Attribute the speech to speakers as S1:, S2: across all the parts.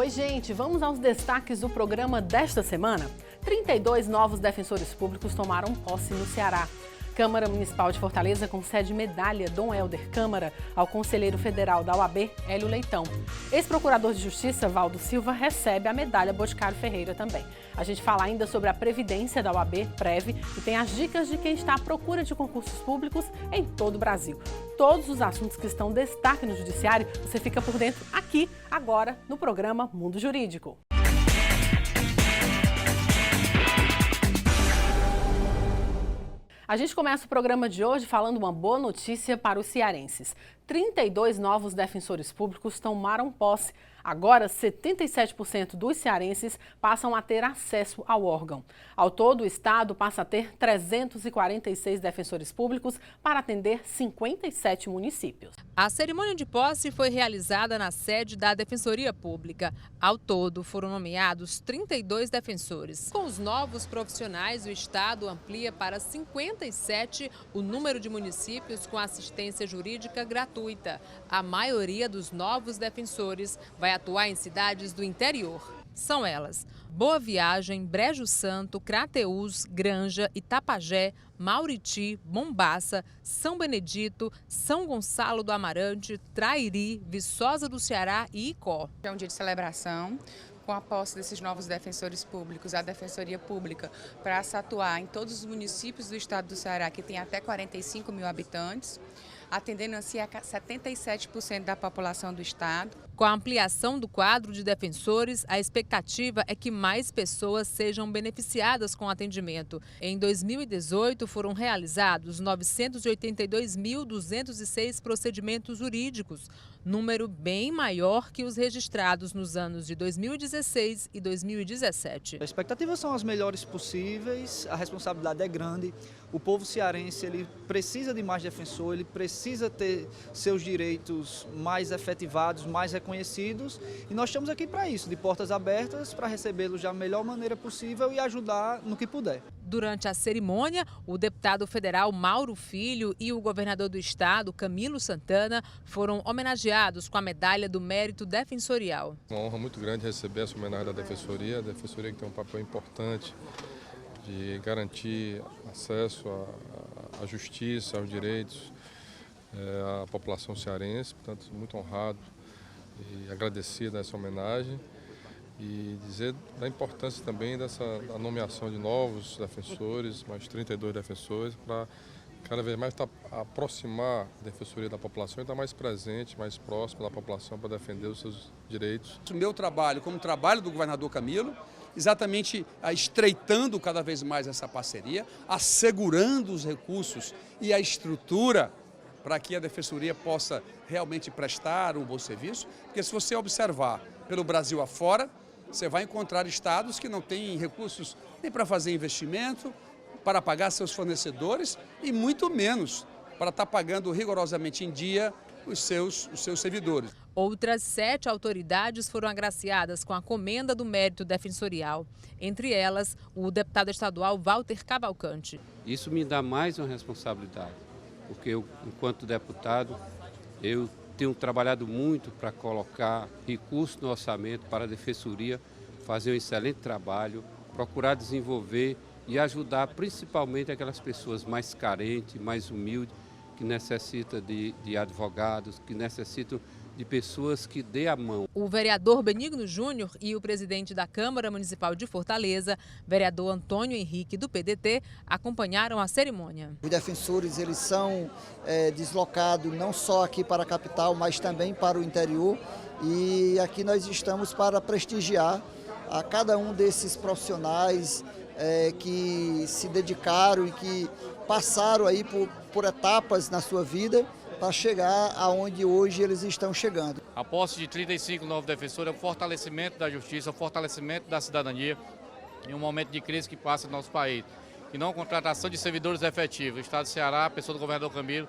S1: Oi, gente, vamos aos destaques do programa desta semana. 32 novos defensores públicos tomaram posse no Ceará. Câmara Municipal de Fortaleza concede medalha Dom Helder Câmara ao conselheiro federal da OAB, Hélio Leitão. Ex-procurador de Justiça, Valdo Silva, recebe a medalha Boticário Ferreira também. A gente fala ainda sobre a Previdência da OAB, Prev, e tem as dicas de quem está à procura de concursos públicos em todo o Brasil. Todos os assuntos que estão em destaque no Judiciário, você fica por dentro aqui, agora, no programa Mundo Jurídico. A gente começa o programa de hoje falando uma boa notícia para os cearenses. 32 novos defensores públicos tomaram posse. Agora, 77% dos cearenses passam a ter acesso ao órgão. Ao todo, o Estado passa a ter 346 defensores públicos para atender 57 municípios.
S2: A cerimônia de posse foi realizada na sede da Defensoria Pública. Ao todo, foram nomeados 32 defensores. Com os novos profissionais, o Estado amplia para 57 o número de municípios com assistência jurídica gratuita. A maioria dos novos defensores vai atuar em cidades do interior. São elas: Boa Viagem, Brejo Santo, Crateús, Granja, Itapajé, Mauriti, Mombaça, São Benedito, São Gonçalo do Amarante, Trairi, Viçosa do Ceará e Icó.
S3: É um dia de celebração. Com a posse desses novos defensores públicos, a Defensoria Pública passa a atuar em todos os municípios do estado do Ceará, que tem até 45 mil habitantes, atendendo assim a 77% da população do estado.
S2: Com a ampliação do quadro de defensores, a expectativa é que mais pessoas sejam beneficiadas com o atendimento. Em 2018, foram realizados 982.206 procedimentos jurídicos, número bem maior que os registrados nos anos de 2016 e 2017.
S4: As expectativas são as melhores possíveis, a responsabilidade é grande. O povo cearense ele precisa de mais defensor, ele precisa ter seus direitos mais efetivados, mais reconhecidos, e nós estamos aqui para isso, de portas abertas, para recebê-los da melhor maneira possível e ajudar no que puder.
S2: Durante a cerimônia, o deputado federal Mauro Filho e o governador do estado, Camilo Santana, foram homenageados com a medalha do Mérito Defensorial.
S5: Uma honra muito grande receber essa homenagem da Defensoria, a Defensoria que tem um papel importante de garantir acesso à justiça, aos direitos à população cearense. Portanto, muito honrado e agradecido a essa homenagem e dizer da importância também da nomeação de novos defensores, mais 32 defensores, para cada vez mais aproximar a Defensoria da população e estar mais presente, mais próximo da população para defender os seus direitos.
S6: O meu trabalho, como o trabalho do governador Camilo, exatamente estreitando cada vez mais essa parceria, assegurando os recursos e a estrutura para que a Defensoria possa realmente prestar um bom serviço, porque se você observar pelo Brasil afora, você vai encontrar estados que não têm recursos nem para fazer investimento, para pagar seus fornecedores e muito menos para estar pagando rigorosamente em dia os seus servidores.
S2: Outras 7 autoridades foram agraciadas com a comenda do Mérito Defensorial. Entre elas, o deputado estadual Walter Cavalcante.
S7: Isso me dá mais uma responsabilidade, porque eu, enquanto deputado, eu tenho trabalhado muito para colocar recursos no orçamento para a Defensoria fazer um excelente trabalho, procurar desenvolver e ajudar principalmente aquelas pessoas mais carentes, mais humildes, que necessitam de advogados, que necessitam de pessoas que dê a mão.
S2: O vereador Benigno Júnior e o presidente da Câmara Municipal de Fortaleza, vereador Antônio Henrique do PDT, acompanharam a cerimônia.
S8: Os defensores eles são deslocados não só aqui para a capital, mas também para o interior, e aqui nós estamos para prestigiar a cada um desses profissionais que se dedicaram e que passaram aí por etapas na sua vida para chegar aonde hoje eles estão chegando.
S9: A posse de 35 novos defensores é o fortalecimento da justiça, o fortalecimento da cidadania em um momento de crise que passa no nosso país. E não contratação de servidores efetivos. O Estado do Ceará, a pessoa do governador Camilo,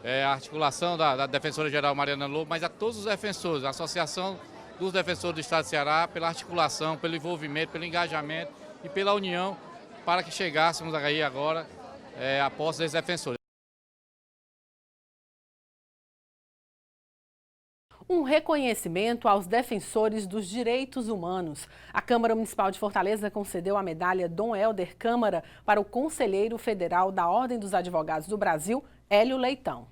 S9: a articulação da Defensora-Geral Mariana Lobo, mas a todos os defensores, a Associação dos Defensores do Estado do Ceará, pela articulação, pelo envolvimento, pelo engajamento e pela união para que chegássemos aí agora a posse desses defensores.
S1: Um reconhecimento aos defensores dos direitos humanos. A Câmara Municipal de Fortaleza concedeu a medalha Dom Helder Câmara para o Conselheiro Federal da Ordem dos Advogados do Brasil, Hélio Leitão.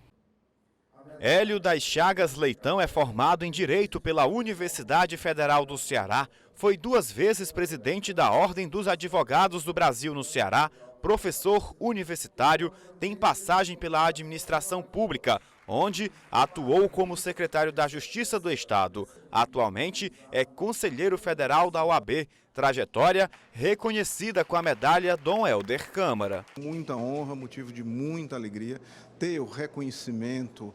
S10: Hélio das Chagas Leitão é formado em Direito pela Universidade Federal do Ceará, foi 2 vezes presidente da Ordem dos Advogados do Brasil no Ceará, professor universitário, tem passagem pela administração pública, onde atuou como secretário da Justiça do Estado. Atualmente é conselheiro federal da OAB, trajetória reconhecida com a medalha Dom Helder Câmara.
S11: Muita honra, motivo de muita alegria ter o reconhecimento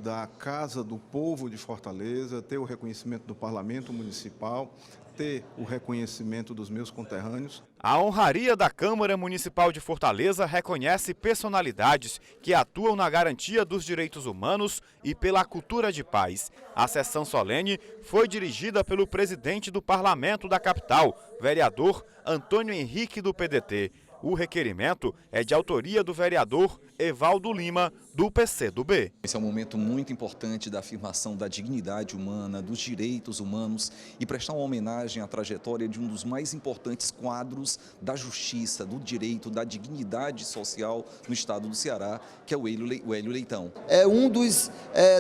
S11: da Casa do Povo de Fortaleza, ter o reconhecimento do Parlamento Municipal, ter o reconhecimento dos meus conterrâneos.
S10: A honraria da Câmara Municipal de Fortaleza reconhece personalidades que atuam na garantia dos direitos humanos e pela cultura de paz. A sessão solene foi dirigida pelo presidente do Parlamento da capital, vereador Antônio Henrique do PDT. O requerimento é de autoria do vereador Evaldo Lima, do PCdoB.
S12: Esse é um momento muito importante da afirmação da dignidade humana, dos direitos humanos e prestar uma homenagem à trajetória de um dos mais importantes quadros da justiça, do direito, da dignidade social no estado do Ceará, que é o Hélio Leitão.
S8: É um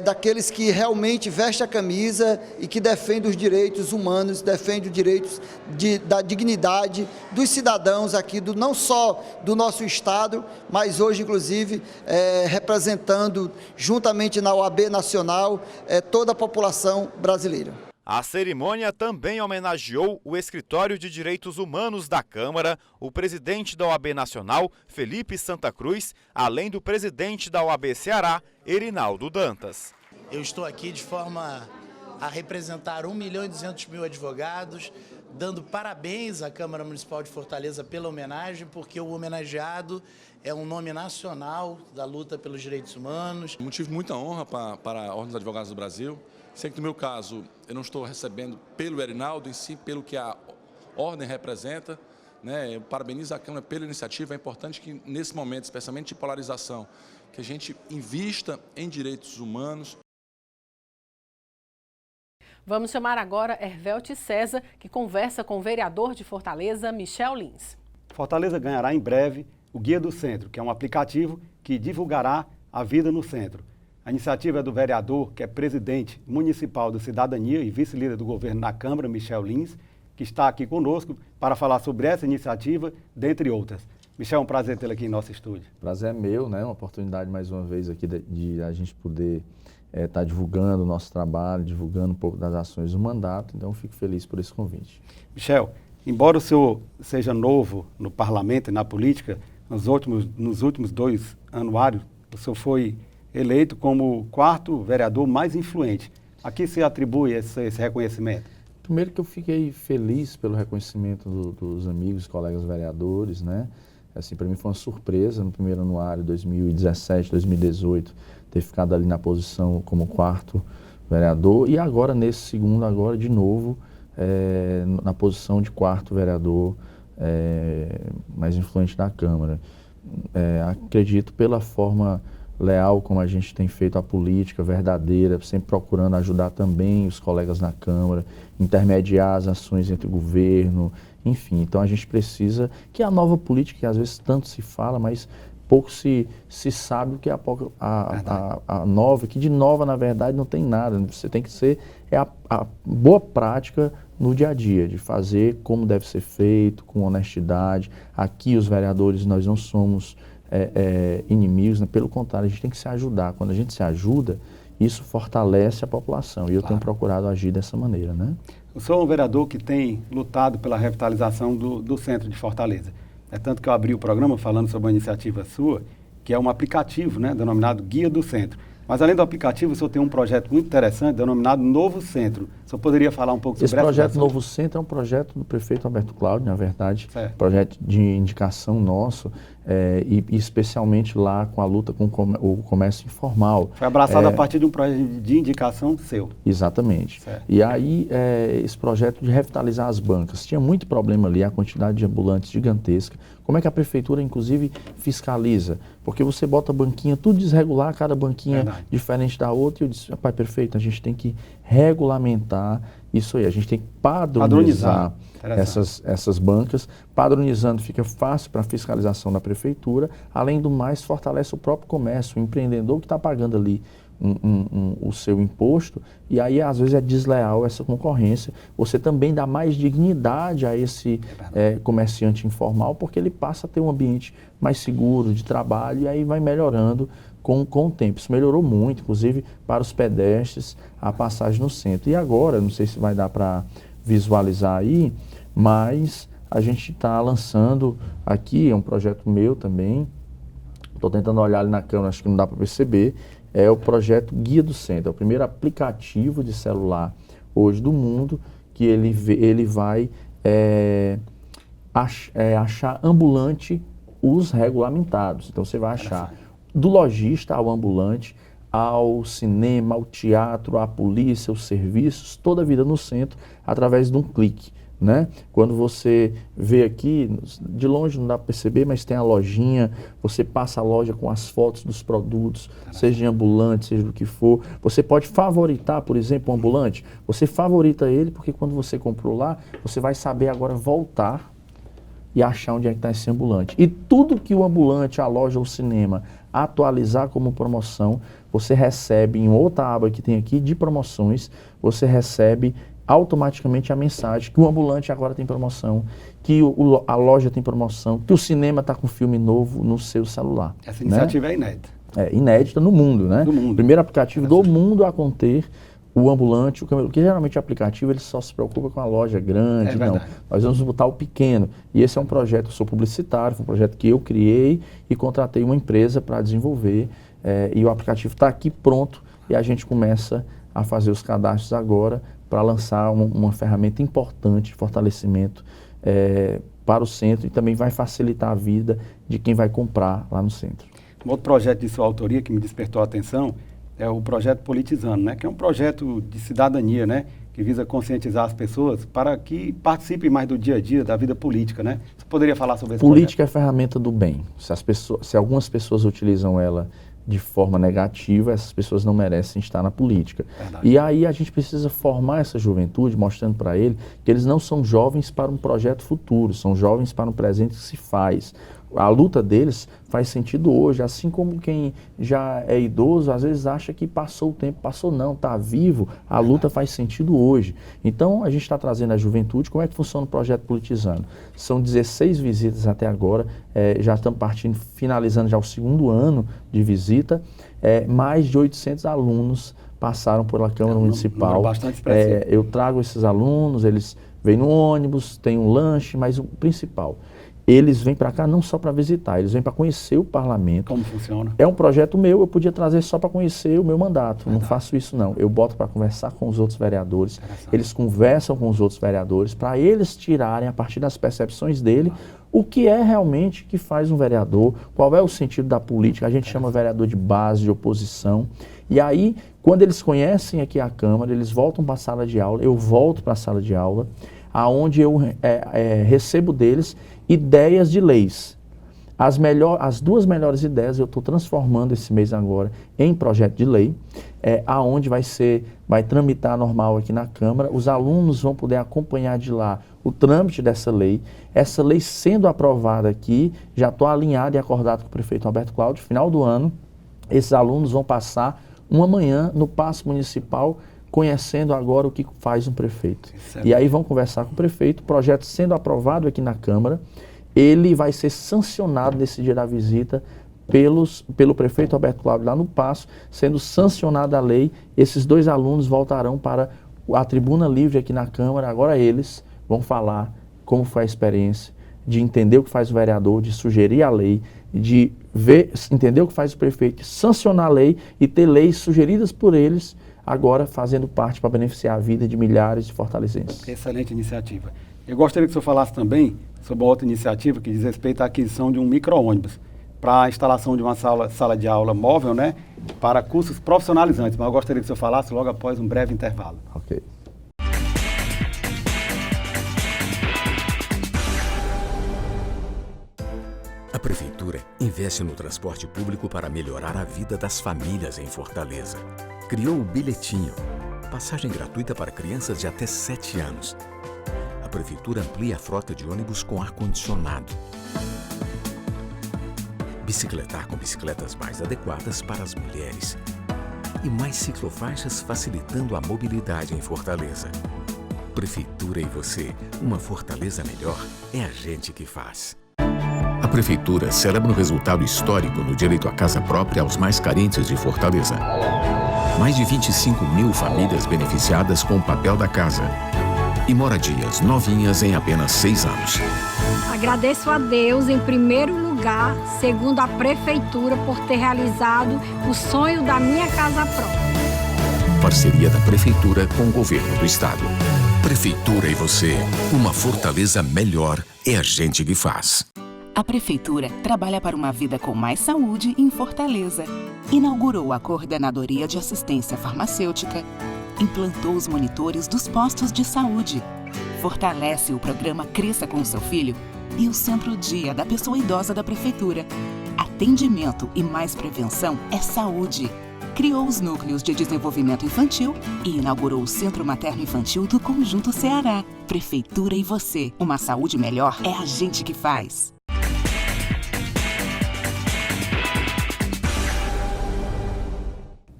S8: daqueles que realmente veste a camisa e que defende os direitos humanos, defende os direitos da dignidade dos cidadãos aqui, não só do nosso estado, mas hoje, inclusive, representando, juntamente na OAB Nacional, toda a população brasileira.
S10: A cerimônia também homenageou o Escritório de Direitos Humanos da Câmara, o presidente da OAB Nacional, Felipe Santa Cruz, além do presidente da OAB Ceará, Erinaldo Dantas.
S13: Eu estou aqui de forma a representar 1.200.000 advogados, dando parabéns à Câmara Municipal de Fortaleza pela homenagem, porque o homenageado é um nome nacional da luta pelos direitos humanos.
S14: Motivo de muita honra para a Ordem dos Advogados do Brasil. Sei que no meu caso eu não estou recebendo pelo Erinaldo, em si pelo que a Ordem representa. Eu parabenizo a Câmara pela iniciativa. É importante que nesse momento, especialmente de polarização, que a gente invista em direitos humanos.
S1: Vamos chamar agora Hervelte César, que conversa com o vereador de Fortaleza, Michel Lins.
S15: Fortaleza ganhará em breve o Guia do Centro, que é um aplicativo que divulgará a vida no centro. A iniciativa é do vereador, que é presidente municipal do Cidadania e vice-líder do governo na Câmara, Michel Lins, que está aqui conosco para falar sobre essa iniciativa, dentre outras. Michel, é um prazer tê-lo aqui em nosso estúdio.
S16: Prazer é meu, né? Uma oportunidade mais uma vez aqui de a gente poder estar divulgando o nosso trabalho, divulgando um pouco das ações do mandato, então eu fico feliz por esse convite.
S15: Michel, embora o senhor seja novo no parlamento e na política, nos últimos 2 anuários, o senhor foi eleito como o 4º vereador mais influente. A que se atribui esse reconhecimento?
S16: Primeiro que eu fiquei feliz pelo reconhecimento dos amigos, colegas vereadores, né? Assim, para mim foi uma surpresa no primeiro anuário, 2017, 2018, ter ficado ali na posição como 4º vereador e agora nesse segundo, agora de novo, na posição de 4º vereador mais influente da Câmara. Acredito pela forma leal como a gente tem feito a política verdadeira, sempre procurando ajudar também os colegas na Câmara, intermediar as ações entre o governo, enfim. Então a gente precisa, que é a nova política, que às vezes tanto se fala, mas pouco se sabe o que é a nova, que de nova na verdade não tem nada. Você tem que ser a boa prática no dia a dia, de fazer como deve ser feito, com honestidade. Aqui os vereadores, nós não somos inimigos, né? Pelo contrário, a gente tem que se ajudar. Quando a gente se ajuda, isso fortalece a população e eu tenho procurado agir dessa maneira, né?
S15: Eu sou um vereador que tem lutado pela revitalização do centro de Fortaleza. É tanto que eu abri o programa falando sobre uma iniciativa sua, que é um aplicativo, né, denominado Guia do Centro. Mas além do aplicativo, o senhor tem um projeto muito interessante, denominado Novo Centro. O senhor poderia falar um pouco sobre
S16: esse projeto Novo Centro é um projeto do prefeito Alberto Cláudio, na verdade, projeto de indicação nosso. e especialmente lá com a luta com o comércio informal.
S15: Foi abraçado a partir de um projeto de indicação seu.
S16: Exatamente. Certo. E aí, esse projeto de revitalizar as bancas, tinha muito problema ali, a quantidade de ambulantes gigantesca. Como é que a prefeitura, inclusive, fiscaliza? Porque você bota banquinha, tudo desregular, cada banquinha diferente da outra, e eu disse, rapaz, perfeito, a gente tem que regulamentar isso aí, a gente tem que padronizar essas bancas. Padronizando fica fácil para a fiscalização da prefeitura, além do mais fortalece o próprio comércio, o empreendedor que está pagando ali o seu imposto, e aí às vezes é desleal essa concorrência. Você também dá mais dignidade a esse comerciante informal, porque ele passa a ter um ambiente mais seguro de trabalho, e aí vai melhorando com o tempo. Isso melhorou muito, inclusive para os pedestres, a passagem no centro. E agora, não sei se vai dar para visualizar aí, mas a gente está lançando aqui, é um projeto meu também, estou tentando olhar ali na câmera, acho que não dá para perceber, é o projeto Guia do Centro, é o primeiro aplicativo de celular hoje do mundo que ele vai achar ambulante os regulamentados. Então você vai achar do lojista ao ambulante, ao cinema, ao teatro, à polícia, os serviços, toda a vida no centro, através de um clique, né? Quando você vê aqui, de longe não dá para perceber, mas tem a lojinha, você passa a loja com as fotos dos produtos, seja de ambulante, seja do que for. Você pode favoritar, por exemplo, um ambulante. Você favorita ele porque quando você comprou lá, você vai saber agora voltar e achar onde é que está esse ambulante. E tudo que o ambulante, a loja ou o cinema atualizar como promoção, você recebe em outra aba que tem aqui de promoções, você recebe automaticamente a mensagem que o ambulante agora tem promoção, que a loja tem promoção, que o cinema está com filme novo no seu celular.
S15: Essa iniciativa é inédita.
S16: É inédita no mundo, né?
S15: Do mundo.
S16: Primeiro aplicativo do mundo a conter o ambulante, o camelô, porque geralmente o aplicativo ele só se preocupa com a loja grande, não. Nós vamos botar o pequeno. E esse é um projeto, eu sou publicitário, foi um projeto que eu criei e contratei uma empresa para desenvolver. E o aplicativo está aqui pronto e a gente começa a fazer os cadastros agora para lançar uma ferramenta importante de fortalecimento para o centro e também vai facilitar a vida de quem vai comprar lá no centro.
S15: Um outro projeto de sua autoria que me despertou a atenção é o projeto Politizando, né? Que é um projeto de cidadania, né? Que visa conscientizar as pessoas para que participem mais do dia a dia da vida política, né? Você poderia falar sobre esse
S16: Política projeto? É ferramenta do bem. Se algumas pessoas utilizam ela de forma negativa, essas pessoas não merecem estar na política. Verdade. E aí a gente precisa formar essa juventude, mostrando para ele que eles não são jovens para um projeto futuro, são jovens para um presente que se faz. A luta deles faz sentido hoje, assim como quem já é idoso, às vezes acha que passou o tempo, passou não, está vivo, a luta faz sentido hoje. Então a gente está trazendo a juventude. Como é que funciona o projeto Politizando? São 16 visitas até agora, já estamos finalizando já o 2º ano de visita, mais de 800 alunos passaram pela Câmara Municipal.
S15: Bastante expressivo.
S16: Eu trago esses alunos, eles vêm no ônibus, tem um lanche, mas o principal, eles vêm para cá não só para visitar, eles vêm para conhecer o parlamento.
S15: Como funciona?
S16: É um projeto meu, eu podia trazer só para conhecer o meu mandato. Não faço isso não. Eu boto para conversar com os outros vereadores. Eles conversam com os outros vereadores para eles tirarem, a partir das percepções dele, o que é realmente que faz um vereador, qual é o sentido da política. A gente chama vereador de base, de oposição. E aí, quando eles conhecem aqui a Câmara, eles voltam para a sala de aula, eu volto para a sala de aula, aonde eu recebo deles ideias de leis. As 2 melhores ideias eu estou transformando esse mês agora em projeto de lei, aonde vai tramitar normal aqui na Câmara. Os alunos vão poder acompanhar de lá o trâmite dessa lei. Essa lei sendo aprovada aqui, já estou alinhado e acordado com o prefeito Roberto Cláudio. Final do ano, esses alunos vão passar uma manhã no Paço Municipal, conhecendo agora o que faz um prefeito. E aí vão conversar com o prefeito, o projeto sendo aprovado aqui na Câmara, ele vai ser sancionado nesse dia da visita pelo prefeito Roberto Cláudio lá no Paço, sendo sancionada a lei, esses 2 alunos voltarão para a tribuna livre aqui na Câmara, agora eles vão falar como foi a experiência de entender o que faz o vereador, de sugerir a lei, de entender o que faz o prefeito, sancionar a lei e ter leis sugeridas por eles, agora fazendo parte para beneficiar a vida de milhares de fortalezenses.
S15: Excelente iniciativa. Eu gostaria que o senhor falasse também sobre outra iniciativa que diz respeito à aquisição de um micro-ônibus para a instalação de uma sala de aula móvel, né, para cursos profissionalizantes. Mas eu gostaria que o senhor falasse logo após um breve intervalo.
S16: Ok.
S17: A Prefeitura investe no transporte público para melhorar a vida das famílias em Fortaleza. Criou o Bilhetinho, passagem gratuita para crianças de até 7 anos. A Prefeitura amplia a frota de ônibus com ar-condicionado. Bicicletar com bicicletas mais adequadas para as mulheres. E mais ciclofaixas facilitando a mobilidade em Fortaleza. Prefeitura e você, uma Fortaleza melhor, é a gente que faz. A Prefeitura celebra um resultado histórico no direito à casa própria aos mais carentes de Fortaleza. Mais de 25 mil famílias beneficiadas com o papel da casa. E moradias novinhas em apenas 6 anos.
S18: Agradeço a Deus, em primeiro lugar, segundo a Prefeitura, por ter realizado o sonho da minha casa própria.
S17: Parceria da Prefeitura com o Governo do Estado. Prefeitura e você, uma Fortaleza melhor é a gente que faz.
S19: A Prefeitura trabalha para uma vida com mais saúde em Fortaleza. Inaugurou a Coordenadoria de Assistência Farmacêutica, implantou os monitores dos postos de saúde, fortalece o programa Cresça com o Seu Filho e o Centro Dia da Pessoa Idosa da Prefeitura. Atendimento e mais prevenção é saúde. Criou os núcleos de desenvolvimento infantil e inaugurou o Centro Materno-Infantil do Conjunto Ceará. Prefeitura e você, uma saúde melhor é a gente que faz.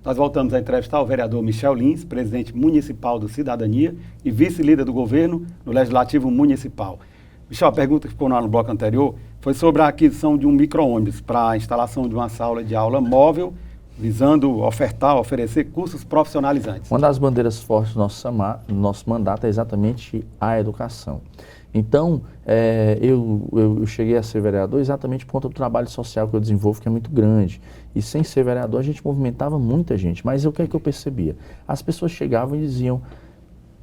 S15: Nós voltamos a entrevistar o vereador Michel Lins, presidente municipal do Cidadania e vice-líder do governo no Legislativo Municipal. Michel, a pergunta que ficou no bloco anterior foi sobre a aquisição de um micro-ônibus para a instalação de uma sala de aula móvel, visando oferecer cursos profissionalizantes.
S16: Uma das bandeiras fortes do nosso mandato é exatamente a educação. Então, eu cheguei a ser vereador exatamente por conta do trabalho social que eu desenvolvo, que é muito grande. E sem ser vereador, a gente movimentava muita gente. Mas o que é que eu percebia? As pessoas chegavam e diziam,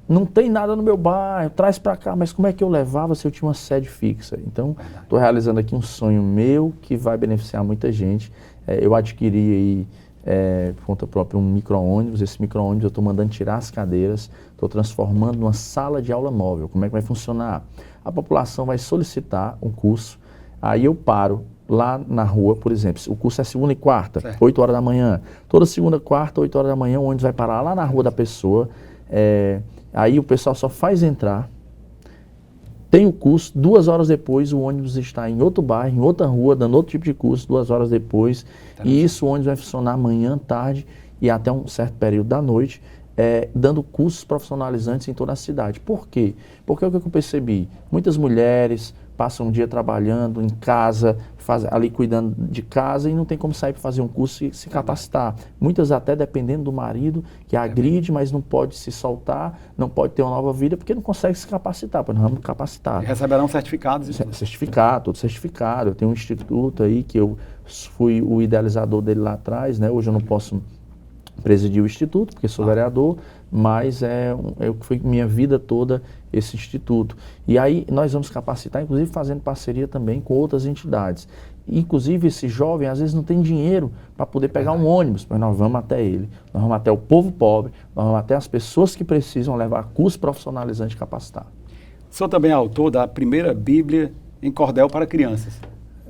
S16: não tem nada no meu bairro, traz para cá. Mas como é que eu levava se eu tinha uma sede fixa? Então, estou realizando aqui um sonho meu que vai beneficiar muita gente. Eu adquiri aí, por conta própria, um micro-ônibus. Esse micro-ônibus eu estou mandando tirar as cadeiras, estou transformando numa sala de aula móvel. Como é que vai funcionar? A população vai solicitar um curso, aí eu paro lá na rua, por exemplo, o curso é segunda e quarta, certo. 8 horas da manhã. Toda segunda e quarta, 8 horas da manhã, o ônibus vai parar lá na rua da pessoa. Aí o pessoal só faz entrar, tem o curso, 2 horas depois o ônibus está em outro bairro, em outra rua, dando outro tipo de curso, 2 horas depois. E isso o ônibus vai funcionar manhã, tarde e até um certo período da noite, dando cursos profissionalizantes em toda a cidade. Por quê? Porque é o que eu percebi, muitas mulheres passam um dia trabalhando em casa, ali cuidando de casa e não tem como sair para fazer um curso e se capacitar. Muitas até dependendo do marido, que agride, mas não pode se soltar, não pode ter uma nova vida, porque não consegue se capacitar, porque nós vamos capacitar.
S15: E receberão certificados?
S16: Certificado, todo certificado. Eu tenho um instituto aí que eu fui o idealizador dele lá atrás, né? Hoje eu não posso presidir o instituto, porque sou vereador, mas foi minha vida toda esse instituto. E aí nós vamos capacitar, inclusive fazendo parceria também com outras entidades. Inclusive esse jovem às vezes não tem dinheiro para poder pegar um ônibus, mas nós vamos até ele, nós vamos até o povo pobre, nós vamos até as pessoas que precisam levar curso profissionalizante e capacitar.
S15: O senhor também é autor da primeira Bíblia em cordel para crianças.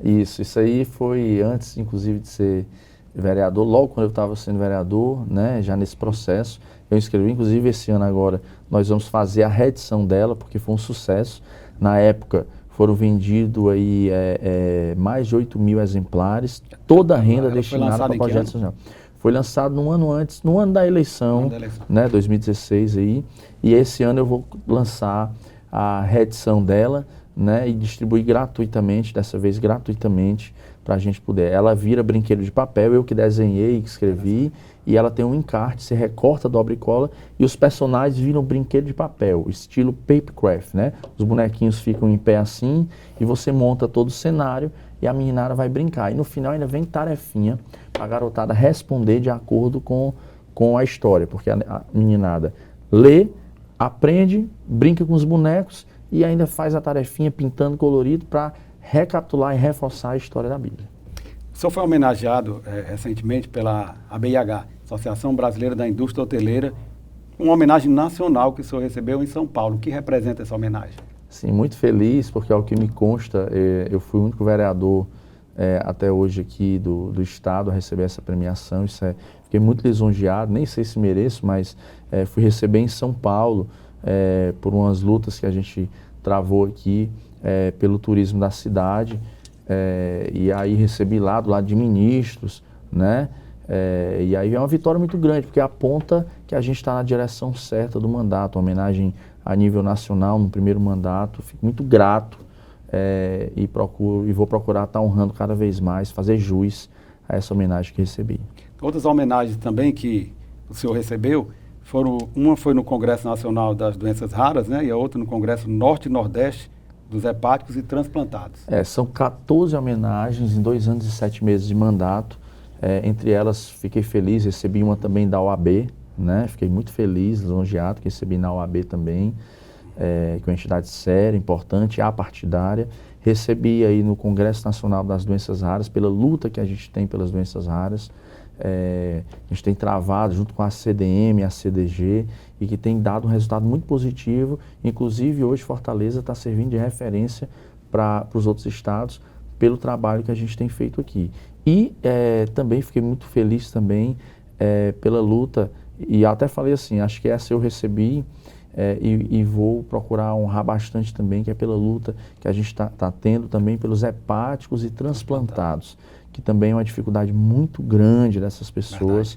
S16: Isso aí foi antes, inclusive, de ser vereador, logo quando eu estava sendo vereador, né, já nesse processo, eu escrevi, inclusive esse ano agora, nós vamos fazer a reedição dela, porque foi um sucesso. Na época, foram vendidos aí mais de 8 mil exemplares, toda a renda destinada para o projeto social. Foi lançado no ano da eleição, né, 2016 aí, e esse ano eu vou lançar a reedição dela, né, e distribuir gratuitamente, dessa vez gratuitamente, para a gente poder. Ela vira brinquedo de papel, eu que desenhei, que escrevi, e ela tem um encarte, se recorta, dobra e cola, e os personagens viram brinquedo de papel, estilo papercraft, né? Os bonequinhos ficam em pé assim, e você monta todo o cenário, e a meninada vai brincar. E no final ainda vem tarefinha, para a garotada responder de acordo com a história, porque a meninada lê, aprende, brinca com os bonecos, e ainda faz a tarefinha pintando colorido para recapitular e reforçar a história da Bíblia.
S15: O senhor foi homenageado recentemente pela ABIH, Associação Brasileira da Indústria Hoteleira, uma homenagem nacional que o senhor recebeu em São Paulo. O que representa essa homenagem?
S16: Sim, muito feliz, porque ao que me consta, eu fui o único vereador até hoje aqui do Estado a receber essa premiação. Fiquei muito lisonjeado, nem sei se mereço, mas fui receber em São Paulo por umas lutas que a gente travou aqui pelo turismo da cidade. E aí recebi lá do lado de ministros, né? E aí é uma vitória muito grande, porque aponta que a gente está na direção certa do mandato, uma homenagem a nível nacional no primeiro mandato. Fico muito grato e vou procurar estar honrando cada vez mais, fazer jus a essa homenagem que recebi.
S15: Outras homenagens também que o senhor recebeu, uma foi no Congresso Nacional das Doenças Raras, né? E a outra no Congresso Norte e Nordeste dos Hepáticos e Transplantados.
S16: São 14 homenagens em 2 anos e 7 meses de mandato. Entre elas, fiquei feliz, recebi uma também da OAB, né? Fiquei muito feliz, lisonjeado, que recebi na OAB também, que é uma entidade séria, importante, apartidária. Recebi aí no Congresso Nacional das Doenças Raras, pela luta que a gente tem pelas doenças raras. A gente tem travado junto com a CDM, a CDG, e que tem dado um resultado muito positivo. Inclusive, hoje Fortaleza está servindo de referência para os outros estados pelo trabalho que a gente tem feito aqui. E também fiquei muito feliz também pela luta, e até falei assim, acho que essa eu recebi e vou procurar honrar bastante também, que é pela luta que a gente está tendo também pelos hepáticos e transplantados, que também é uma dificuldade muito grande dessas pessoas,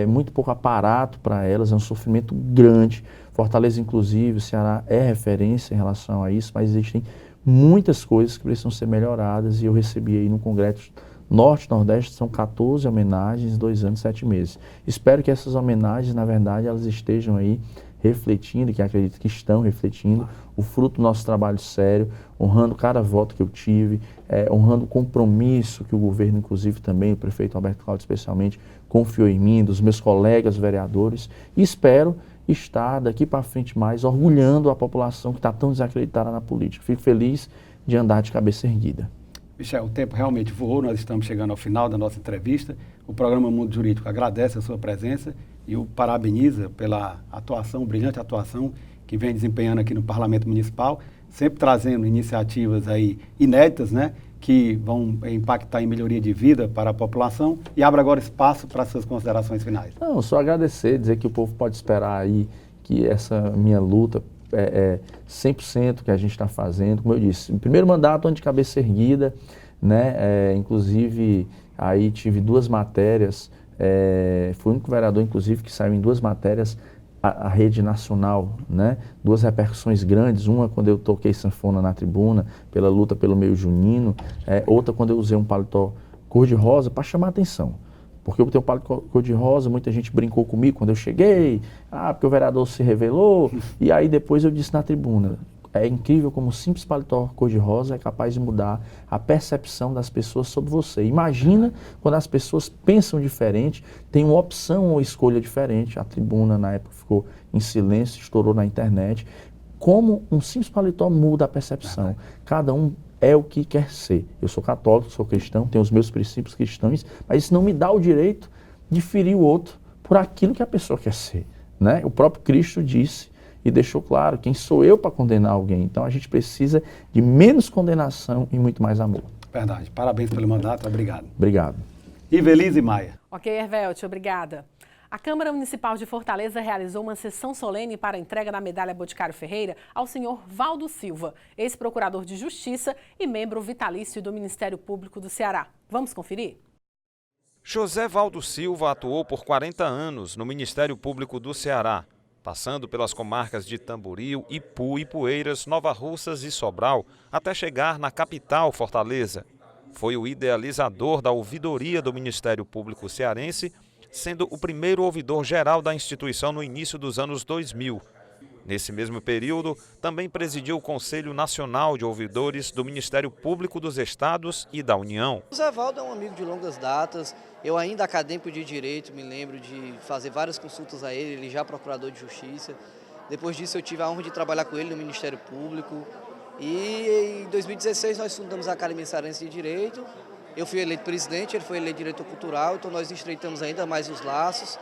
S16: muito pouco aparato para elas, é um sofrimento grande. Fortaleza, inclusive, o Ceará é referência em relação a isso, mas existem muitas coisas que precisam ser melhoradas, e eu recebi aí no Congresso Norte e Nordeste, são 14 homenagens em 2 anos e 7 meses. Espero que essas homenagens, na verdade, elas estejam aí refletindo, que acredito que estão refletindo, o fruto do nosso trabalho sério, honrando cada voto que eu tive, honrando o compromisso que o governo, inclusive também, o prefeito Alberto Cláudio especialmente, confiou em mim, dos meus colegas vereadores, e espero estar daqui para frente mais orgulhando a população que está tão desacreditada na política. Fico feliz de andar de cabeça erguida.
S15: Michel, o tempo realmente voou, nós estamos chegando ao final da nossa entrevista. O programa Mundo Jurídico agradece a sua presença e o parabeniza pela atuação, brilhante atuação que vem desempenhando aqui no Parlamento Municipal, sempre trazendo iniciativas aí inéditas, né, que vão impactar em melhoria de vida para a população. E abra agora espaço para as suas considerações finais.
S16: Não, só agradecer, dizer que o povo pode esperar aí que essa minha luta 100% que a gente está fazendo, como eu disse, o primeiro mandato de cabeça erguida, né, inclusive aí tive 2 matérias, fui o único vereador, inclusive, que saiu em 2 matérias a rede nacional, né, 2 repercussões grandes, uma quando eu toquei sanfona na tribuna, pela luta pelo meio junino, outra quando eu usei um paletó cor-de-rosa para chamar a atenção. Porque eu tenho um paletó cor-de-rosa, muita gente brincou comigo quando eu cheguei, porque o vereador se revelou, e aí depois eu disse na tribuna, é incrível como um simples paletó cor-de-rosa é capaz de mudar a percepção das pessoas sobre você. Imagina quando as pessoas pensam diferente, tem uma opção ou escolha diferente. A tribuna na época ficou em silêncio, estourou na internet. Como um simples paletó muda a percepção. Cada um é o que quer ser. Eu sou católico, sou cristão, tenho os meus princípios cristãos, mas isso não me dá o direito de ferir o outro por aquilo que a pessoa quer ser, né? O próprio Cristo disse e deixou claro, quem sou eu para condenar alguém? Então a gente precisa de menos condenação e muito mais amor.
S15: Verdade. Parabéns pelo mandato. Obrigado.
S16: Obrigado.
S15: Ivelise Maia.
S1: Ok, Hervelt, obrigada. A Câmara Municipal de Fortaleza realizou uma sessão solene para a entrega da medalha Boticário Ferreira ao senhor Valdo Silva, ex-procurador de Justiça e membro vitalício do Ministério Público do Ceará. Vamos conferir?
S10: José Valdo Silva atuou por 40 anos no Ministério Público do Ceará, passando pelas comarcas de Tamboril, Ipu, Ipueiras, Nova Russas e Sobral, até chegar na capital, Fortaleza. Foi o idealizador da ouvidoria do Ministério Público cearense, sendo o primeiro ouvidor-geral da instituição no início dos anos 2000. Nesse mesmo período, também presidiu o Conselho Nacional de Ouvidores do Ministério Público dos Estados e da União.
S20: O Zé Valdo é um amigo de longas datas. Eu, ainda acadêmico de Direito, me lembro de fazer várias consultas a ele já procurador de Justiça. Depois disso eu tive a honra de trabalhar com ele no Ministério Público. E em 2016 nós fundamos a Academia Cearense de Direito. Eu fui eleito presidente, ele foi eleito diretor cultural, então nós estreitamos ainda mais os laços.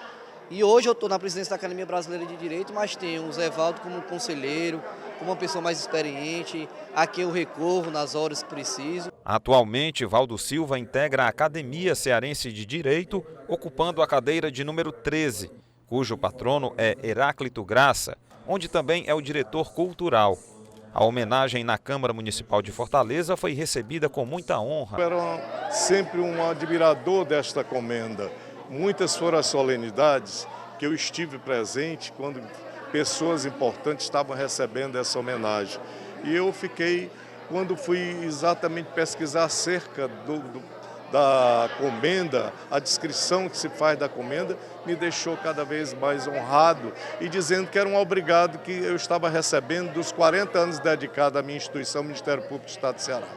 S20: E hoje eu estou na presidência da Academia Brasileira de Direito, mas tenho o Zé Valdo como conselheiro, como uma pessoa mais experiente, a quem eu recorro nas horas que preciso.
S10: Atualmente, Valdo Silva integra a Academia Cearense de Direito, ocupando a cadeira de número 13, cujo patrono é Heráclito Graça, onde também é o diretor cultural. A homenagem na Câmara Municipal de Fortaleza foi recebida com muita honra.
S21: Eu era sempre um admirador desta comenda. Muitas foram as solenidades que eu estive presente quando pessoas importantes estavam recebendo essa homenagem. E eu fiquei, quando fui exatamente pesquisar acerca da comenda, a descrição que se faz da comenda, me deixou cada vez mais honrado e dizendo que era um obrigado que eu estava recebendo dos 40 anos dedicados à minha instituição, Ministério Público do Estado do Ceará.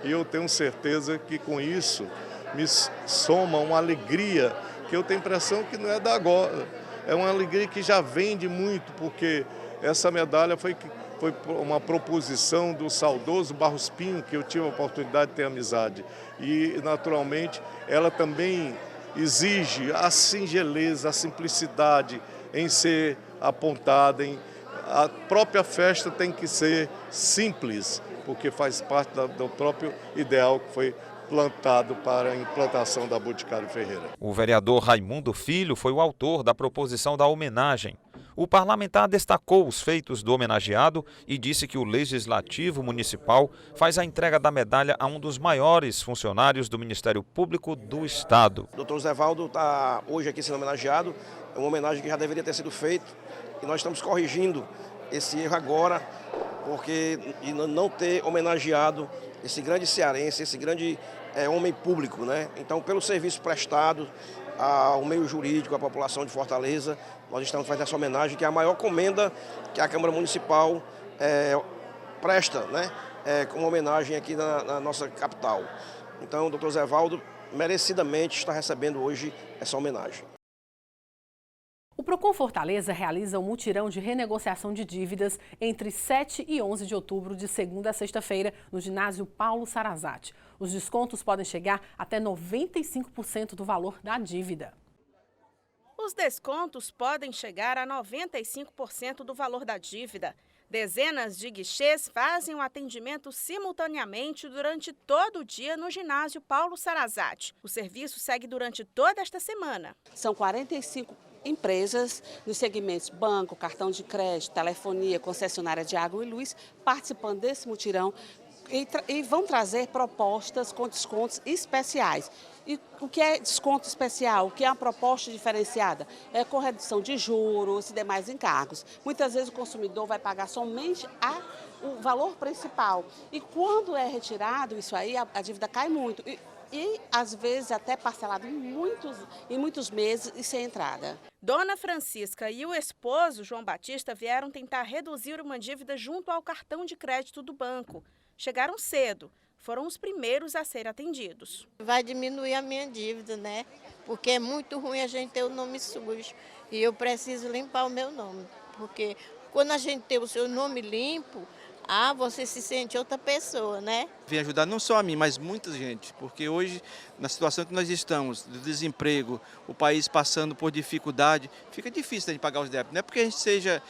S21: E eu tenho certeza que com isso me soma uma alegria que eu tenho a impressão que não é da agora. É uma alegria que já vem de muito, porque essa medalha foi uma proposição do saudoso Barros Pinho, que eu tive a oportunidade de ter amizade. E, naturalmente, ela também exige a singeleza, a simplicidade em ser apontada. A própria festa tem que ser simples, porque faz parte do próprio ideal que foi plantado para a implantação da Boticário Ferreira.
S10: O vereador Raimundo Filho foi o autor da proposição da homenagem. O parlamentar destacou os feitos do homenageado e disse que o Legislativo Municipal faz a entrega da medalha a um dos maiores funcionários do Ministério Público do Estado.
S22: O Dr. Zé Valdo está hoje aqui sendo homenageado, é uma homenagem que já deveria ter sido feita e nós estamos corrigindo esse erro agora, porque de não ter homenageado esse grande cearense, esse grande homem público, né? Então, pelo serviço prestado ao meio jurídico, à população de Fortaleza, nós estamos fazendo essa homenagem, que é a maior comenda que a Câmara Municipal presta, né? Como homenagem aqui na nossa capital. Então, o Dr. Zé Valdo merecidamente está recebendo hoje essa homenagem.
S1: O Procon Fortaleza realiza um mutirão de renegociação de dívidas entre 7 e 11 de outubro, de segunda a sexta-feira, no ginásio Paulo Sarazate. Os descontos podem chegar até 95% do valor da dívida.
S23: Os descontos podem chegar a 95% do valor da dívida. Dezenas de guichês fazem o atendimento simultaneamente durante todo o dia no ginásio Paulo Sarazate. O serviço segue durante toda esta semana.
S24: São 45 empresas nos segmentos banco, cartão de crédito, telefonia, concessionária de água e luz participando desse mutirão e vão trazer propostas com descontos especiais. E o que é desconto especial? O que é uma proposta diferenciada? É com redução de juros e demais encargos. Muitas vezes o consumidor vai pagar somente o valor principal. E quando é retirado isso aí, a dívida cai muito. E às vezes até parcelado em muitos meses e sem entrada.
S23: Dona Francisca e o esposo, João Batista, vieram tentar reduzir uma dívida junto ao cartão de crédito do banco. Chegaram cedo, foram os primeiros a ser atendidos.
S25: Vai diminuir a minha dívida, né? Porque é muito ruim a gente ter o nome sujo. E eu preciso limpar o meu nome. Porque quando a gente tem o seu nome limpo, você se sente outra pessoa, né?
S26: Vem ajudar não só a mim, mas muita gente, porque hoje, na situação que nós estamos, do desemprego, o país passando por dificuldade, fica difícil de pagar os débitos. Não é porque a gente seja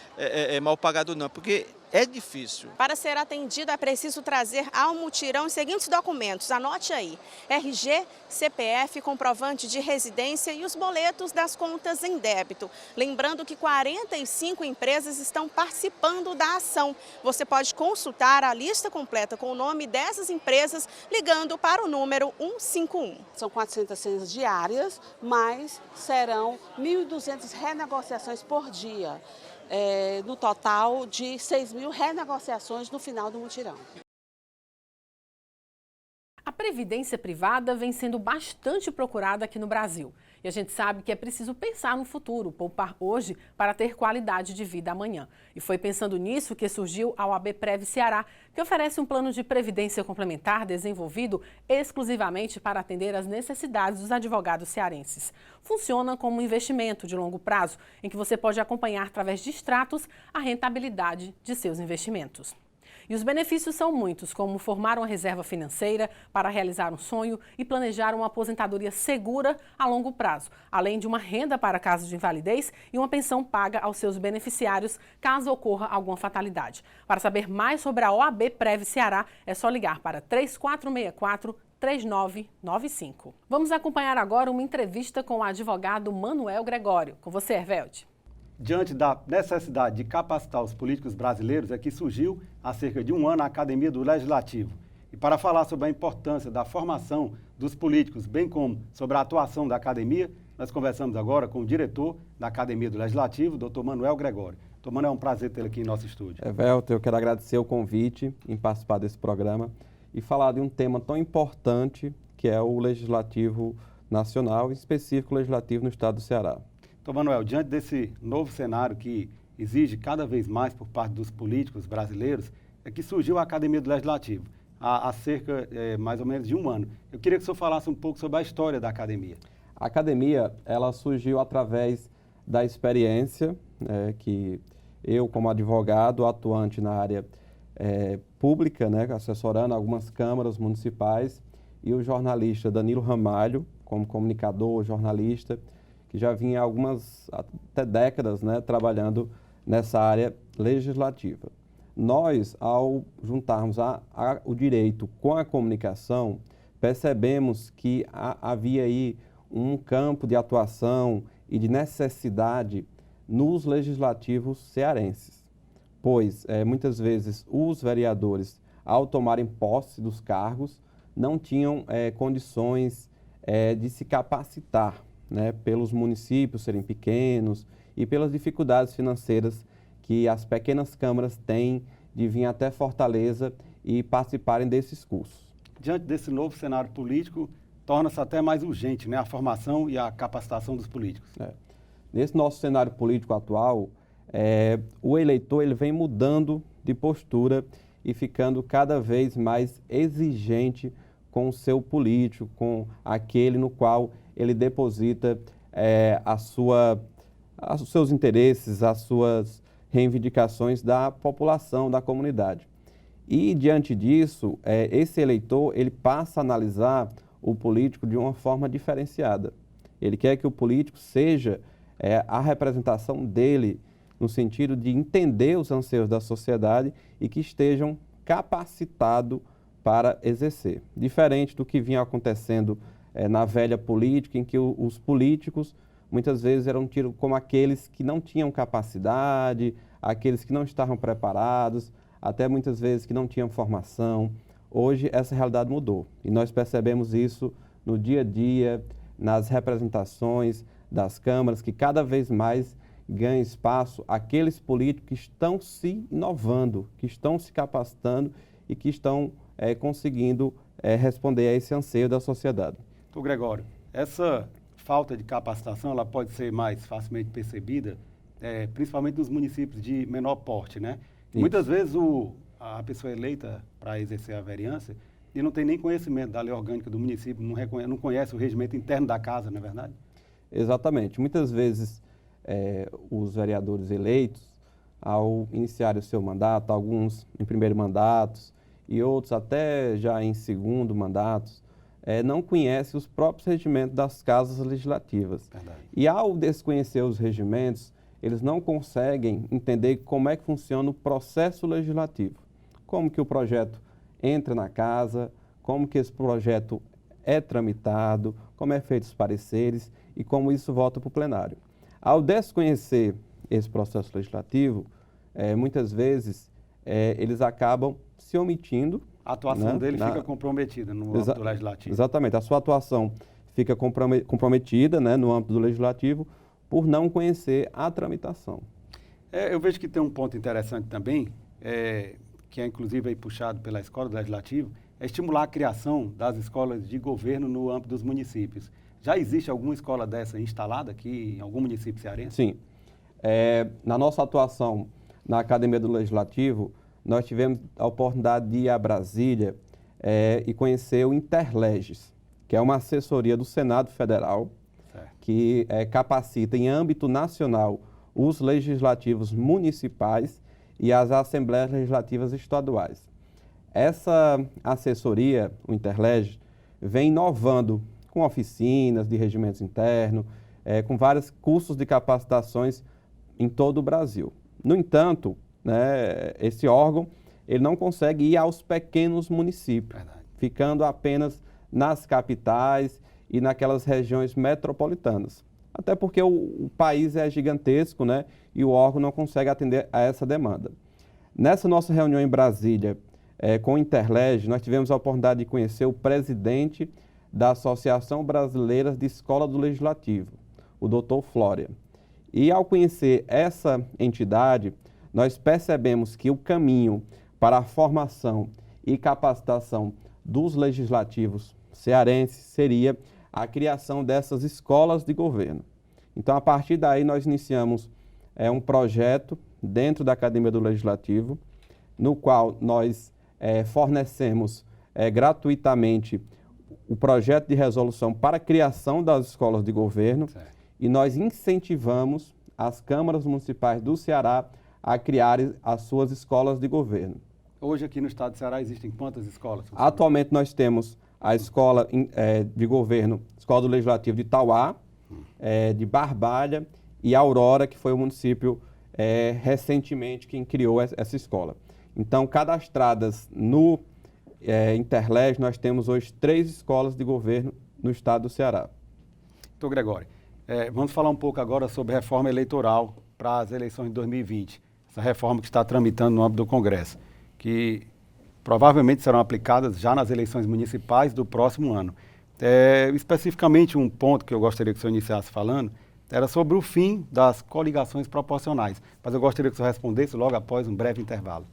S26: mal pagado não, porque é difícil.
S23: Para ser atendido é preciso trazer ao mutirão os seguintes documentos, anote aí: RG, CPF, comprovante de residência e os boletos das contas em débito. Lembrando que 45 empresas estão participando da ação. Você pode consultar a lista completa com o nome dessas empresas ligando para o número 151.
S24: São 400 senhas diárias, mas serão 1.200 renegociações por dia. No total de 6.000 renegociações no final do mutirão.
S1: previdência privada vem sendo bastante procurada aqui no Brasil. E a gente sabe que é preciso pensar no futuro, poupar hoje para ter qualidade de vida amanhã. E foi pensando nisso que surgiu a OAB Prev Ceará, que oferece um plano de previdência complementar desenvolvido exclusivamente para atender às necessidades dos advogados cearenses. Funciona como um investimento de longo prazo, em que você pode acompanhar através de extratos a rentabilidade de seus investimentos. E os benefícios são muitos, como formar uma reserva financeira para realizar um sonho e planejar uma aposentadoria segura a longo prazo, além de uma renda para caso de invalidez e uma pensão paga aos seus beneficiários caso ocorra alguma fatalidade. Para saber mais sobre a OAB Prev Ceará, é só ligar para 3464-3995. Vamos acompanhar agora uma entrevista com o advogado Manuel Gregório. Com você, Hervelde.
S15: Diante da necessidade de capacitar os políticos brasileiros, é que surgiu há cerca de um ano a Academia do Legislativo. E para falar sobre a importância da formação dos políticos, bem como sobre a atuação da Academia, nós conversamos agora com o diretor da Academia do Legislativo, Dr. Manuel Gregório. Dr. Manuel, é um prazer tê-lo aqui em nosso estúdio.
S2: Welter, eu quero agradecer o convite em participar desse programa e falar de um tema tão importante que é o Legislativo Nacional, em específico o Legislativo no Estado do Ceará.
S15: Então, Manuel, diante desse novo cenário que exige cada vez mais por parte dos políticos brasileiros, é que surgiu a Academia do Legislativo, há cerca mais ou menos de um ano. Eu queria que o senhor falasse um pouco sobre a história da Academia.
S2: A Academia, ela surgiu através da experiência que eu, como advogado, atuante na área pública, assessorando algumas câmaras municipais, e o jornalista Danilo Ramalho, como comunicador, jornalista, que já vinha há algumas até décadas trabalhando nessa área legislativa. Nós, ao juntarmos o direito com a comunicação, percebemos que havia aí um campo de atuação e de necessidade nos legislativos cearenses, pois muitas vezes os vereadores, ao tomarem posse dos cargos, não tinham condições de se capacitar, pelos municípios serem pequenos e pelas dificuldades financeiras que as pequenas câmaras têm de vir até Fortaleza e participarem desses cursos.
S15: Diante desse novo cenário político, torna-se até mais urgente a formação e a capacitação dos políticos.
S2: Nesse nosso cenário político atual, o eleitor ele vem mudando de postura e ficando cada vez mais exigente com o seu político, com aquele no qual ele deposita os seus interesses, as suas reivindicações da população, da comunidade. E, diante disso, esse eleitor ele passa a analisar o político de uma forma diferenciada. Ele quer que o político seja a representação dele, no sentido de entender os anseios da sociedade e que estejam capacitados para exercer. Diferente do que vinha acontecendo na velha política, em que os políticos muitas vezes eram tidos como aqueles que não tinham capacidade, aqueles que não estavam preparados, até muitas vezes que não tinham formação. Hoje essa realidade mudou e nós percebemos isso no dia a dia, nas representações das câmaras, que cada vez mais ganham espaço aqueles políticos que estão se inovando, que estão se capacitando e que estão conseguindo responder a esse anseio da sociedade.
S15: Doutor Gregório, essa falta de capacitação ela pode ser mais facilmente percebida, principalmente nos municípios de menor porte, Muitas vezes a pessoa eleita para exercer a vereança e não tem nem conhecimento da lei orgânica do município, não conhece o regimento interno da casa, não é verdade?
S2: Exatamente. Muitas vezes os vereadores eleitos, ao iniciar o seu mandato, alguns em primeiro mandato e outros até já em segundo mandato, não conhecem os próprios regimentos das casas legislativas.
S15: Verdade.
S2: E ao desconhecer os regimentos, eles não conseguem entender como é que funciona o processo legislativo. Como que o projeto entra na casa, como que esse projeto é tramitado, como é feito os pareceres e como isso volta para o plenário. Ao desconhecer esse processo legislativo, muitas vezes eles acabam se omitindo.
S15: A atuação dele fica comprometida no âmbito do legislativo.
S2: Exatamente, a sua atuação fica comprometida no âmbito do legislativo por não conhecer a tramitação.
S15: Eu vejo que tem um ponto interessante também, que é inclusive aí puxado pela Escola do Legislativo, é estimular a criação das escolas de governo no âmbito dos municípios. Já existe alguma escola dessa instalada aqui em algum município cearense?
S2: Sim. Na nossa atuação na Academia do Legislativo, nós tivemos a oportunidade de ir a Brasília e conhecer o Interleges, que é uma assessoria do Senado Federal, que capacita em âmbito nacional os legislativos municipais e as assembleias legislativas estaduais. Essa assessoria, o Interleges, vem inovando com oficinas de regimentos internos, com vários cursos de capacitações em todo o Brasil. No entanto, esse órgão ele não consegue ir aos pequenos municípios, ficando apenas nas capitais e naquelas regiões metropolitanas. Até porque o país é gigantesco, e o órgão não consegue atender a essa demanda. Nessa nossa reunião em Brasília, com o Interleges, nós tivemos a oportunidade de conhecer o presidente da Associação Brasileira de Escola do Legislativo, o Dr. Flória. E ao conhecer essa entidade, nós percebemos que o caminho para a formação e capacitação dos legislativos cearenses seria a criação dessas escolas de governo. Então, a partir daí, nós iniciamos um projeto dentro da Academia do Legislativo, no qual nós fornecemos gratuitamente o projeto de resolução para a criação das escolas de governo e nós incentivamos as câmaras municipais do Ceará a criarem as suas escolas de governo.
S15: Hoje aqui no estado do Ceará existem quantas escolas?
S2: Atualmente nós temos a escola de governo, Escola do Legislativo de Itauá, de Barbalha e Aurora, que foi o município recentemente quem criou essa escola. Então, cadastradas no Interleges, nós temos hoje 3 escolas de governo no estado do Ceará.
S15: Doutor Gregório, vamos falar um pouco agora sobre reforma eleitoral para as eleições de 2020. Essa reforma que está tramitando no âmbito do Congresso, que provavelmente serão aplicadas já nas eleições municipais do próximo ano. Especificamente um ponto que eu gostaria que o senhor iniciasse falando era sobre o fim das coligações proporcionais, mas eu gostaria que o senhor respondesse logo após um breve intervalo.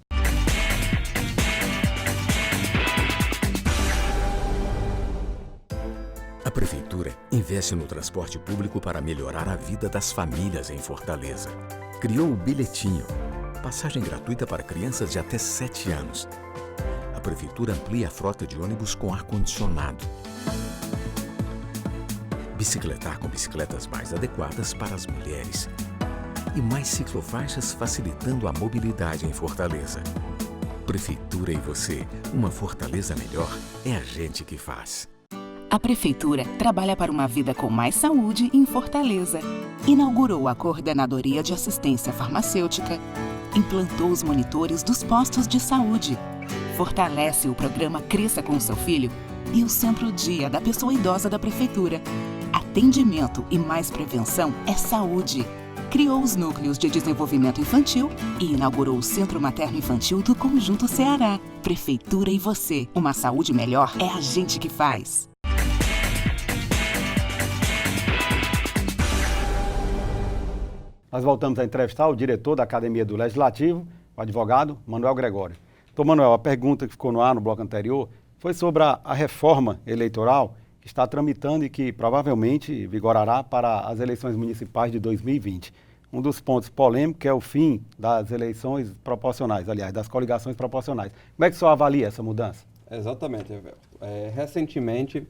S17: A Prefeitura investe no transporte público para melhorar a vida das famílias em Fortaleza. Criou o Bilhetinho, passagem gratuita para crianças de até 7 anos. A Prefeitura amplia a frota de ônibus com ar-condicionado. Bicicletar com bicicletas mais adequadas para as mulheres. E mais ciclofaixas facilitando a mobilidade em Fortaleza. Prefeitura e você, uma Fortaleza melhor, é a gente que faz.
S19: A Prefeitura trabalha para uma vida com mais saúde em Fortaleza. Inaugurou a Coordenadoria de Assistência Farmacêutica, implantou os monitores dos postos de saúde, fortalece o programa Cresça com seu Filho e o Centro Dia da Pessoa Idosa da Prefeitura. Atendimento e mais prevenção é saúde. Criou os núcleos de desenvolvimento infantil e inaugurou o Centro Materno Infantil do Conjunto Ceará. Prefeitura e você, uma saúde melhor é a gente que faz.
S15: Nós voltamos a entrevistar o diretor da Academia do Legislativo, o advogado Manuel Gregório. Doutor Manuel, a pergunta que ficou no ar no bloco anterior foi sobre a reforma eleitoral que está tramitando e que provavelmente vigorará para as eleições municipais de 2020. Um dos pontos polêmicos é o fim das eleições proporcionais, aliás, das coligações proporcionais. Como é que o senhor avalia essa mudança?
S2: Exatamente, Everton. Recentemente,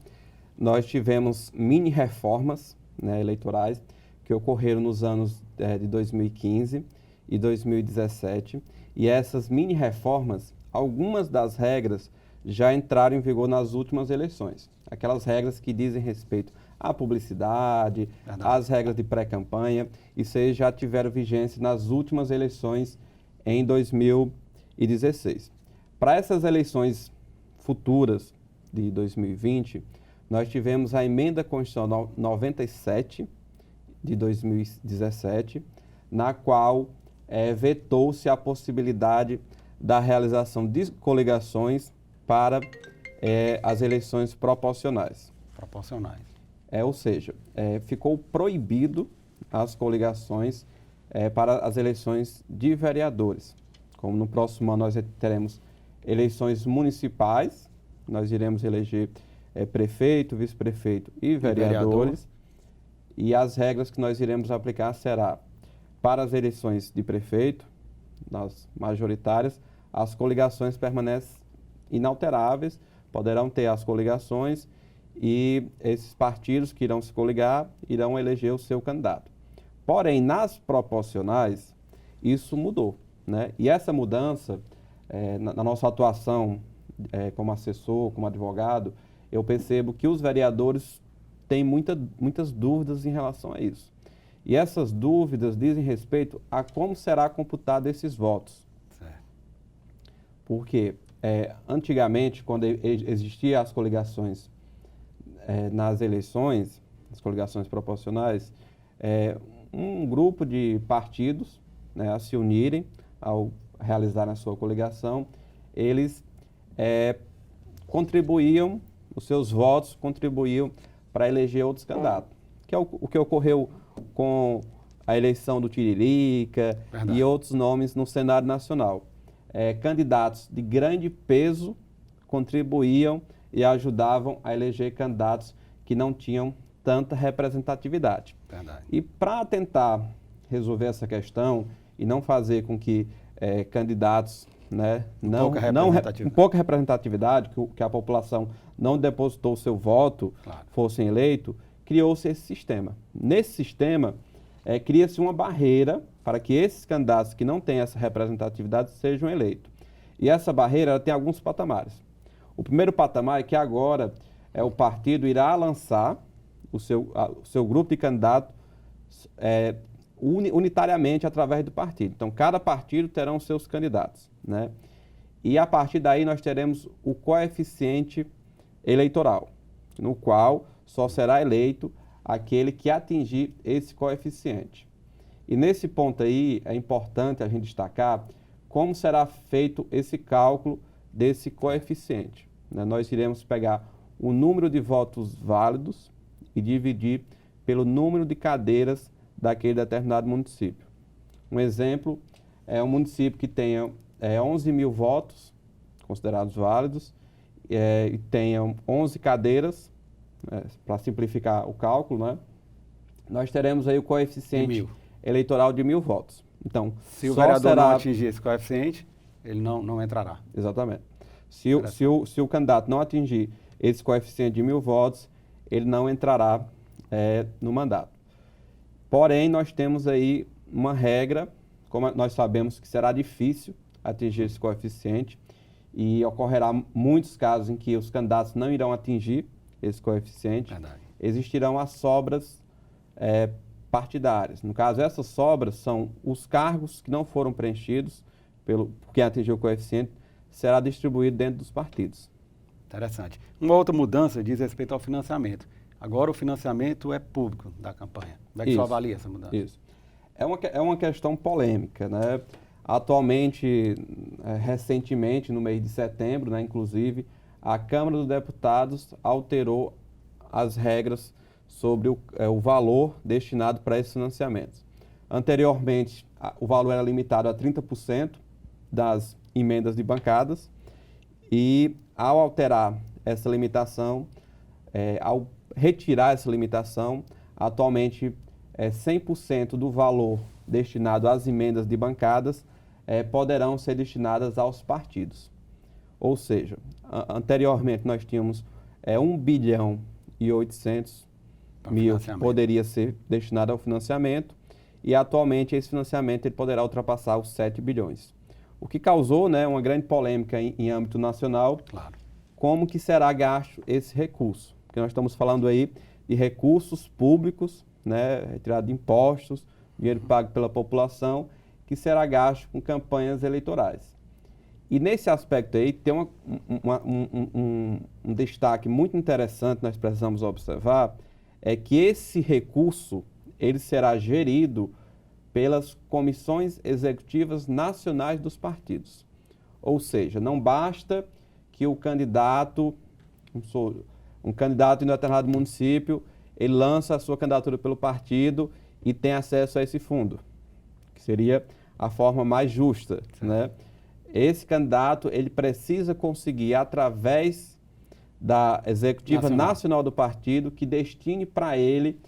S2: nós tivemos mini-reformas eleitorais que ocorreram nos anos de 2015 e 2017. E essas mini-reformas, algumas das regras já entraram em vigor nas últimas eleições. Aquelas regras que dizem respeito à publicidade, às regras de pré-campanha, isso aí já tiveram vigência nas últimas eleições em 2016. Para essas eleições futuras de 2020, nós tivemos a Emenda Constitucional 97 de 2017, na qual vetou-se a possibilidade da realização de coligações para as eleições proporcionais. Ou seja, ficou proibido as coligações para as eleições de vereadores. Como no próximo ano nós teremos eleições municipais nós iremos eleger prefeito, vice-prefeito e vereadores. E as regras que nós iremos aplicar será para as eleições de prefeito, nas majoritárias, as coligações permanecem inalteráveis, poderão ter as coligações e esses partidos que irão se coligar irão eleger o seu candidato. Porém, nas proporcionais, isso mudou, né? E essa mudança, na nossa atuação como assessor, como advogado, eu percebo que os vereadores têm muitas dúvidas em relação a isso. E essas dúvidas dizem respeito a como será computado esses votos.
S15: Certo.
S2: Porque antigamente, quando existiam as coligações nas eleições, as coligações proporcionais, um grupo de partidos, né, a se unirem ao realizar a sua coligação, eles contribuíam, os seus votos contribuíam para eleger outros candidatos, que é o que ocorreu com a eleição do Tiririca. Verdade. E outros nomes no cenário nacional. Candidatos de grande peso contribuíam e ajudavam a eleger candidatos que não tinham tanta representatividade.
S15: Verdade.
S2: E para tentar resolver essa questão e não fazer com que candidatos, né, com pouca representatividade, que a população não depositou o seu voto, claro, fossem eleitos, criou-se esse sistema. Nesse sistema, cria-se uma barreira para que esses candidatos que não têm essa representatividade sejam eleitos. E essa barreira ela tem alguns patamares. O primeiro patamar é que agora o partido irá lançar o seu grupo de candidatos unitariamente através do partido. Então, cada partido terá os seus candidatos, né? E a partir daí nós teremos o coeficiente eleitoral, no qual só será eleito aquele que atingir esse coeficiente. E nesse ponto aí é importante a gente destacar como será feito esse cálculo desse coeficiente, né? Nós iremos pegar o número de votos válidos e dividir pelo número de cadeiras daquele determinado município. Um exemplo é um município que tenha 11 mil votos considerados válidos e tenha 11 cadeiras, para simplificar o cálculo, né? Nós teremos aí o coeficiente eleitoral de 1.000 votos. Então,
S15: se o vereador não atingir esse coeficiente, ele não entrará.
S2: Exatamente. Se o candidato não atingir esse coeficiente de 1.000 votos, ele não entrará no mandato. Porém, nós temos aí uma regra, como nós sabemos que será difícil atingir esse coeficiente e ocorrerá muitos casos em que os candidatos não irão atingir esse coeficiente. Verdade. Existirão as sobras partidárias. No caso, essas sobras são os cargos que não foram preenchidos por quem atingiu o coeficiente, será distribuído dentro dos partidos.
S15: Interessante. Uma outra mudança diz respeito ao financiamento. Agora o financiamento é público da campanha. Como é que você avalia essa mudança?
S2: Isso. É uma questão polêmica, né? Atualmente, recentemente, no mês de setembro, né, inclusive, a Câmara dos Deputados alterou as regras sobre o valor destinado para esses financiamentos. Anteriormente, o valor era limitado a 30% das emendas de bancadas e, ao alterar essa limitação, ao retirar essa limitação, atualmente 100% do valor destinado às emendas de bancadas poderão ser destinadas aos partidos. Ou seja, anteriormente nós tínhamos 1 bilhão e 800 mil que poderia ser destinado ao financiamento e atualmente esse financiamento ele poderá ultrapassar os 7 bilhões. O que causou, né, uma grande polêmica em âmbito nacional, claro, como que será gasto esse recurso. Porque nós estamos falando aí de recursos públicos, né, retirado de impostos, dinheiro pago pela população, que será gasto com campanhas eleitorais. E nesse aspecto aí tem um destaque muito interessante que nós precisamos observar, é que esse recurso ele será gerido pelas comissões executivas nacionais dos partidos. Ou seja, não basta que o candidato, um candidato em determinado município, ele lança a sua candidatura pelo partido e tem acesso a esse fundo, que seria a forma mais justa, né? Esse candidato, ele precisa conseguir, através da Executiva Nacional do partido que destine para ele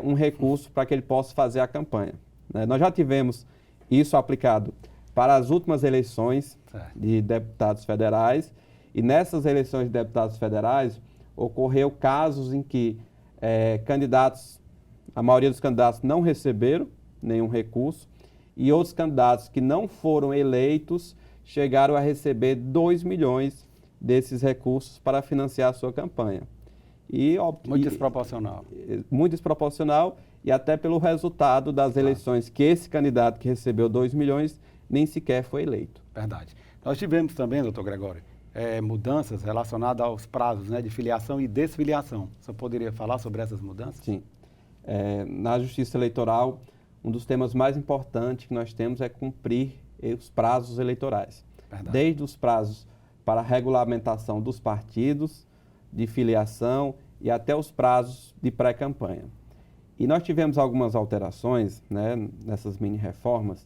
S2: um recurso para que ele possa fazer a campanha. Nós já tivemos isso aplicado para as últimas eleições de deputados federais, e nessas eleições de deputados federais ocorreu casos em que a maioria dos candidatos não receberam nenhum recurso, e outros candidatos que não foram eleitos chegaram a receber 2 milhões desses recursos para financiar a sua campanha.
S15: Muito desproporcional.
S2: Muito desproporcional, e até pelo resultado das eleições, que esse candidato que recebeu 2 milhões nem sequer foi eleito.
S15: Verdade. Nós tivemos também, doutor Gregório, mudanças relacionadas aos prazos, né, de filiação e desfiliação. Você poderia falar sobre essas mudanças?
S2: Sim. Na Justiça Eleitoral, um dos temas mais importantes que nós temos é cumprir os prazos eleitorais. Verdade. Desde os prazos para a regulamentação dos partidos, de filiação e até os prazos de pré-campanha. E nós tivemos algumas alterações, né, nessas mini-reformas,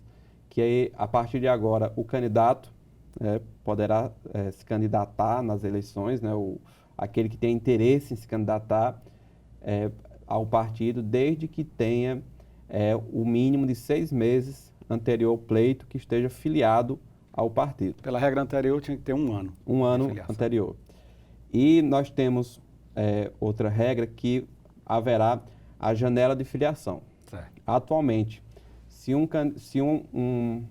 S2: que a partir de agora o candidato poderá se candidatar nas eleições, né, aquele que tem interesse em se candidatar ao partido, desde que tenha o mínimo de 6 meses anterior ao pleito que esteja filiado ao partido.
S15: Pela regra anterior tinha que ter 1 ano.
S2: 1 ano anterior. E nós temos outra regra que haverá a janela de filiação.
S15: Certo.
S2: Atualmente, se um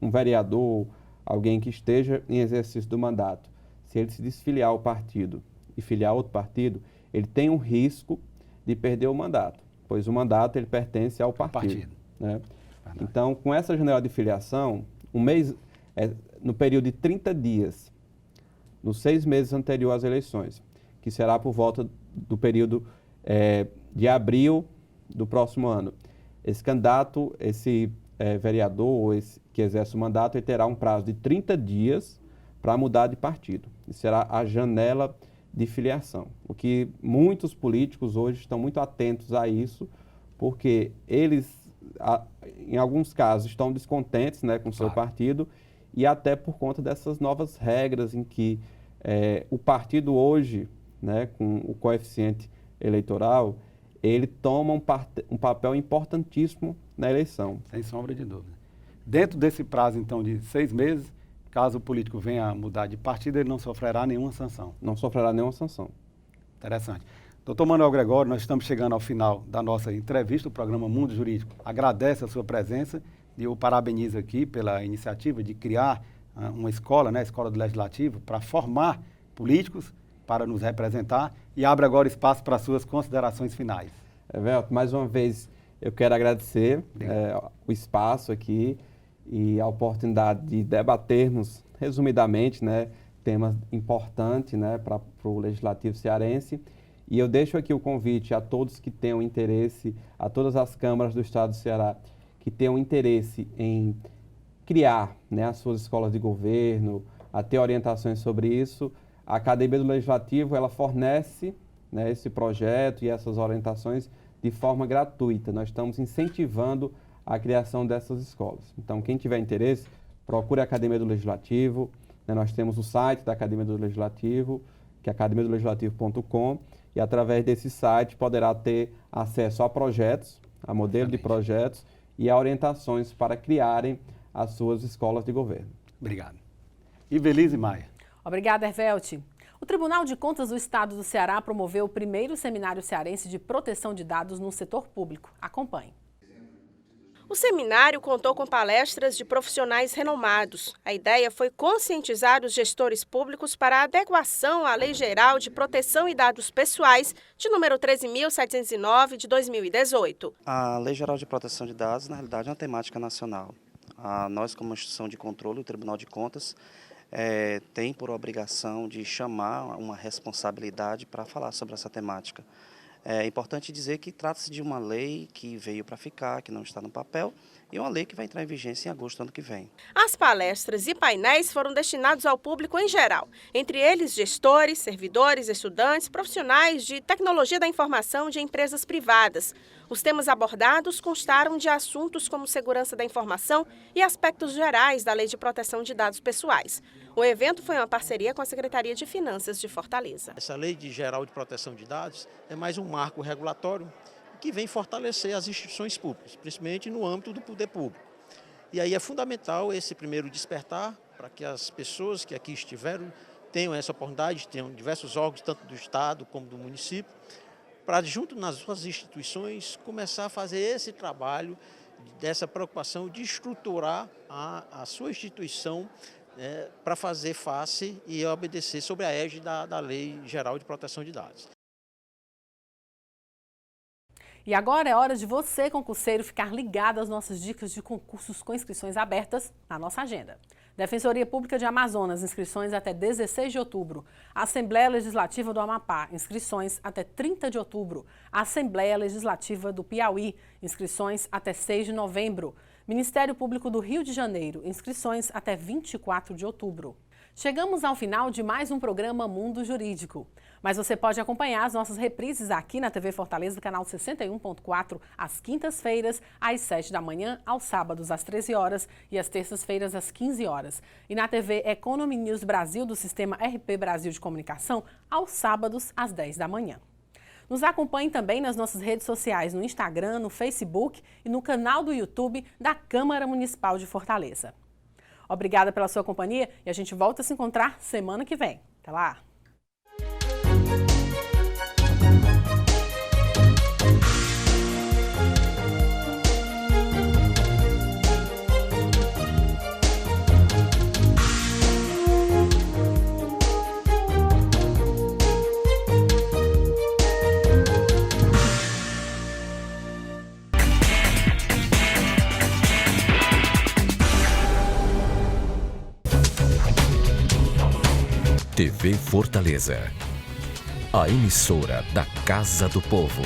S2: vereador, alguém que esteja em exercício do mandato, se ele se desfiliar ao partido e filiar outro partido, ele tem um risco de perder o mandato, pois o mandato ele pertence ao partido. Né? Então, com essa janela de filiação, no período de 30 dias, nos 6 meses anterior às eleições, que será por volta do período de abril do próximo ano, esse candidato, esse vereador que exerce o mandato, ele terá um prazo de 30 dias para mudar de partido. E será a janela de filiação. O que muitos políticos hoje estão muito atentos a isso, porque eles, em alguns casos, estão descontentes, né, com o seu partido, e até por conta dessas novas regras em que o partido hoje, né, com o coeficiente eleitoral, ele toma um papel importantíssimo na eleição.
S15: Sem sombra de dúvida. Dentro desse prazo, então, de 6 meses, caso o político venha a mudar de partido, ele não sofrerá nenhuma sanção.
S2: Não sofrerá nenhuma sanção.
S15: Interessante. Doutor Manuel Gregório, nós estamos chegando ao final da nossa entrevista. O programa Mundo Jurídico agradece a sua presença e eu parabenizo aqui pela iniciativa de criar uma escola, né, a Escola do Legislativo, para formar políticos para nos representar, e abre agora espaço para suas considerações finais.
S2: Evelto, mais uma vez eu quero agradecer o espaço aqui e a oportunidade de debatermos resumidamente, né, temas importantes, né, para o Legislativo cearense. E eu deixo aqui o convite a todos que tenham interesse, a todas as câmaras do Estado do Ceará, que tenham interesse em criar, né, as suas escolas de governo, a ter orientações sobre isso. A Academia do Legislativo, ela fornece, né, esse projeto e essas orientações de forma gratuita. Nós estamos incentivando a criação dessas escolas. Então, quem tiver interesse, procure a Academia do Legislativo. Né, nós temos o site da Academia do Legislativo, que é academiadolegislativo.com, e através desse site poderá ter acesso a projetos, a modelo de projetos e a orientações para criarem as suas escolas de governo.
S15: Obrigado. Ivelise Maia.
S1: Obrigada, Hervelte. O Tribunal de Contas do Estado do Ceará promoveu o primeiro seminário cearense de proteção de dados no setor público. Acompanhe.
S23: O seminário contou com palestras de profissionais renomados. A ideia foi conscientizar os gestores públicos para a adequação à Lei Geral de Proteção e Dados Pessoais, de número 13.709, de 2018.
S3: A Lei Geral de Proteção de Dados, na realidade, é uma temática nacional. Nós, como instituição de controle, o Tribunal de Contas, tem por obrigação de chamar uma responsabilidade para falar sobre essa temática. É importante dizer que trata-se de uma lei que veio para ficar, que não está no papel, e uma lei que vai entrar em vigência em agosto do ano que vem.
S23: As palestras e painéis foram destinados ao público em geral, entre eles gestores, servidores, estudantes, profissionais de tecnologia da informação de empresas privadas. Os temas abordados constaram de assuntos como segurança da informação e aspectos gerais da Lei de Proteção de Dados Pessoais. O evento foi uma parceria com a Secretaria de Finanças de Fortaleza.
S4: Essa Lei Geral de Proteção de Dados é mais um marco regulatório que vem fortalecer as instituições públicas, principalmente no âmbito do poder público. E aí é fundamental esse primeiro despertar para que as pessoas que aqui estiveram tenham essa oportunidade, tenham diversos órgãos, tanto do Estado como do município, para junto nas suas instituições começar a fazer esse trabalho dessa preocupação de estruturar a sua instituição para fazer face e obedecer sobre a égide da Lei Geral de Proteção de Dados.
S1: E agora é hora de você, concurseiro, ficar ligado às nossas dicas de concursos com inscrições abertas na nossa agenda. Defensoria Pública de Amazonas, inscrições até 16 de outubro. Assembleia Legislativa do Amapá, inscrições até 30 de outubro. Assembleia Legislativa do Piauí, inscrições até 6 de novembro. Ministério Público do Rio de Janeiro, inscrições até 24 de outubro. Chegamos ao final de mais um programa Mundo Jurídico. Mas você pode acompanhar as nossas reprises aqui na TV Fortaleza, canal 61.4, às quintas-feiras, às 7 da manhã, aos sábados, às 13 horas e às terças-feiras, às 15 horas. E na TV Economy News Brasil, do sistema RP Brasil de Comunicação, aos sábados, às 10 da manhã. Nos acompanhe também nas nossas redes sociais, no Instagram, no Facebook e no canal do YouTube da Câmara Municipal de Fortaleza. Obrigada pela sua companhia e a gente volta a se encontrar semana que vem. Até lá!
S17: TV Fortaleza, a emissora da Casa do Povo.